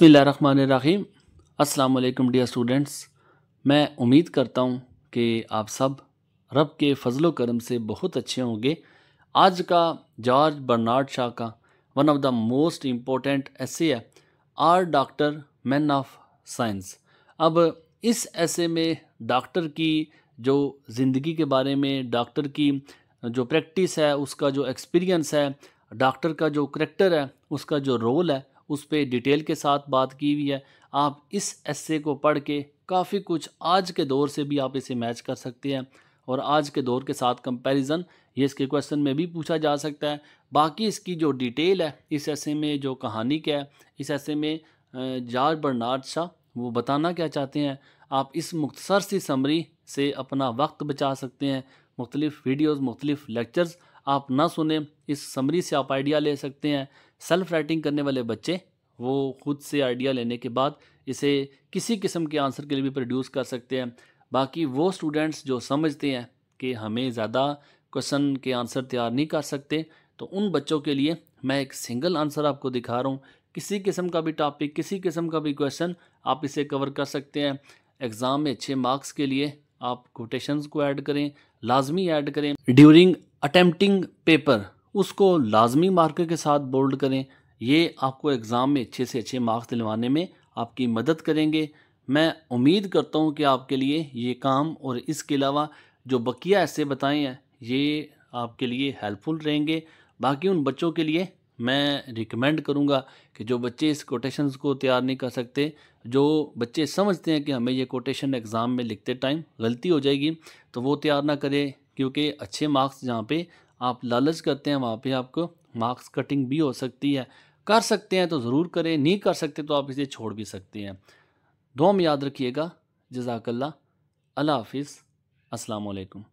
बिस्मिल्लाहिर्रहमानिर्रहीम। अस्सलाम वालेकुम डियर स्टूडेंट्स। मैं उम्मीद करता हूँ कि आप सब रब के फ़ज़ल व करम से बहुत अच्छे होंगे। आज का जॉर्ज बर्नार्ड शॉ का one of the most important essay है, are doctor man of science. अब इस एसे में डॉक्टर की जो ज़िंदगी के बारे में, डॉक्टर की जो प्रैक्टिस है, उसका जो एक्सपीरियंस है, डॉक्टर का जो करैक्टर है, उसका जो रोल है, उस पे डिटेल के साथ बात की हुई है। आप इस एस्से को पढ़ के काफ़ी कुछ आज के दौर से भी आप इसे मैच कर सकते हैं और आज के दौर के साथ कंपैरिजन ये इसके क्वेश्चन में भी पूछा जा सकता है। बाकी इसकी जो डिटेल है, इस एस्से में जो कहानी क्या है, इस एस्से में जॉर्ज बर्नार्ड शॉ वो बताना क्या चाहते हैं, आप इस मुख्तसर सी समरी से अपना वक्त बचा सकते हैं। मुख्तलिफ वीडियोज़, मुख्तलिफ लेक्चर्स आप ना सुने, इस समरी से आप आइडिया ले सकते हैं। सेल्फ राइटिंग करने वाले बच्चे वो खुद से आइडिया लेने के बाद इसे किसी किस्म के आंसर के लिए भी प्रोड्यूस कर सकते हैं। बाकी वो स्टूडेंट्स जो समझते हैं कि हमें ज़्यादा क्वेश्चन के आंसर तैयार नहीं कर सकते, तो उन बच्चों के लिए मैं एक सिंगल आंसर आपको दिखा रहा हूँ। किसी किस्म का भी टॉपिक, किसी किस्म का भी क्वेश्चन आप इसे कवर कर सकते हैं। एग्ज़ाम में अच्छे मार्क्स के लिए आप कोटेशंस को ऐड करें, लाजमी ऐड करें। ड्यूरिंग अटेम्प्टिंग पेपर उसको लाजमी मार्कर के साथ बोल्ड करें। ये आपको एग्ज़ाम में अच्छे से अच्छे मार्क्स दिलवाने में आपकी मदद करेंगे। मैं उम्मीद करता हूँ कि आपके लिए ये काम और इसके अलावा जो बकिया ऐसे बताए हैं ये आपके लिए हेल्पफुल रहेंगे। बाकी उन बच्चों के लिए मैं रिकमेंड करूँगा कि जो बच्चे इस कोटेशंस को तैयार नहीं कर सकते, जो बच्चे समझते हैं कि हमें ये कोटेशन एग्ज़ाम में लिखते टाइम गलती हो जाएगी, तो वो तैयार ना करें, क्योंकि अच्छे मार्क्स जहाँ पे आप लालच करते हैं वहाँ पे आपको मार्क्स कटिंग भी हो सकती है। कर सकते हैं तो ज़रूर करें, नहीं कर सकते तो आप इसे छोड़ भी सकते हैं। दुआ में याद रखिएगा। जज़ाकल्लाह। अल्लाह हाफ़िज़। अस्सलाम वालेकुम।